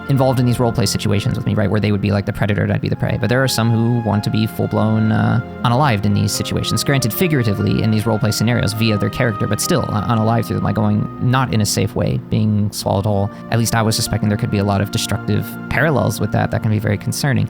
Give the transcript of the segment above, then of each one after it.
involved in these roleplay situations with me, right, where they would be like the predator and I'd be the prey. But there are some who want to be full-blown unalived in these situations, granted figuratively in these roleplay scenarios via their character, but still unalived through them, like going not in a safe way, being swallowed whole. At least I was suspecting there could be a lot of destructive parallels with that can be very concerning.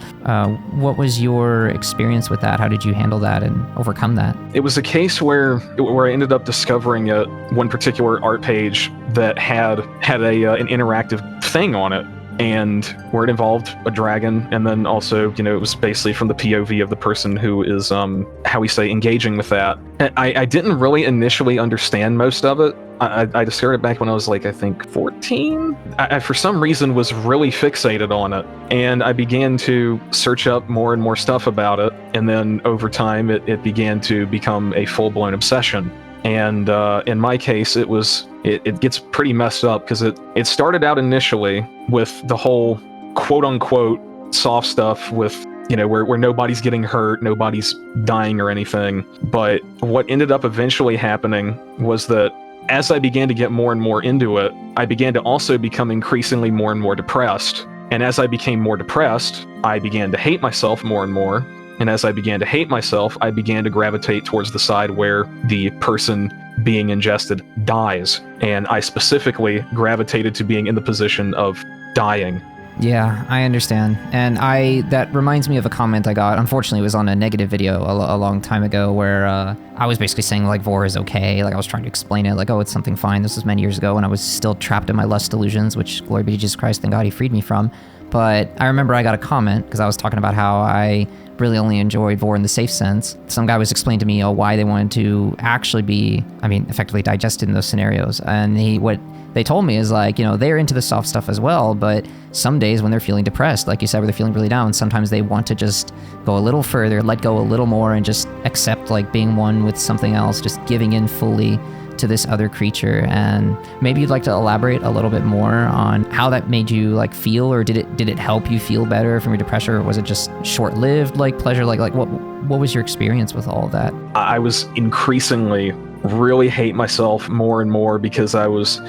What was your experience with that? How did you handle that and overcome that? It was a case where I ended up discovering one particular art page that had an interactive thing on it, and where it involved a dragon, and then also, it was basically from the POV of the person who is, how we say, engaging with that. I didn't really initially understand most of it. I discovered it back when I was like, I think 14? I for some reason was really fixated on it, and I began to search up more and more stuff about it, and then over time it began to become a full-blown obsession. And in my case, it gets pretty messed up, because it started out initially with the whole quote-unquote soft stuff with, where nobody's getting hurt, nobody's dying or anything. But what ended up eventually happening was that as I began to get more and more into it, I began to also become increasingly more and more depressed. And as I became more depressed, I began to hate myself more and more. And as I began to hate myself, I began to gravitate towards the side where the person being ingested dies. And I specifically gravitated to being in the position of dying. Yeah, I understand. And that reminds me of a comment I got. Unfortunately, it was on a negative video a long time ago where I was basically saying, like, Vor is okay. Like, I was trying to explain it, like, oh, it's something fine. This was many years ago, and I was still trapped in my lust delusions, which, glory be to Jesus Christ, thank God he freed me from. But I remember I got a comment, because I was talking about how I really only enjoyed Vor in the safe sense. Some guy was explaining to me why they wanted to actually be, effectively digested in those scenarios. And what they told me is, like, they're into the soft stuff as well, but some days when they're feeling depressed, like you said, where they're feeling really down, sometimes they want to just go a little further, let go a little more, and just accept, like, being one with something else, just giving in fully to this other creature. And maybe you'd like to elaborate a little bit more on how that made you, like, feel, or did it help you feel better from your depression, or was it just short-lived, like, pleasure? Like what was your experience with all of that? I was increasingly really hate myself more and more, because I was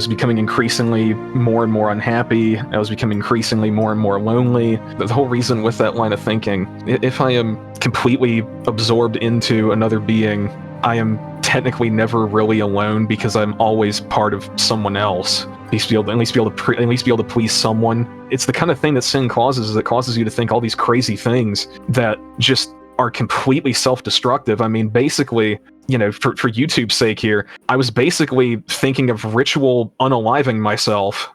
becoming increasingly more and more unhappy. I was becoming increasingly more and more lonely. The whole reason with that line of thinking, if I am completely absorbed into another being, I am technically never really alone, because I'm always part of someone else. At least be able to please someone. It's the kind of thing that sin causes, is it causes you to think all these crazy things that just are completely self-destructive. Basically, for YouTube's sake here, I was basically thinking of ritual unaliving myself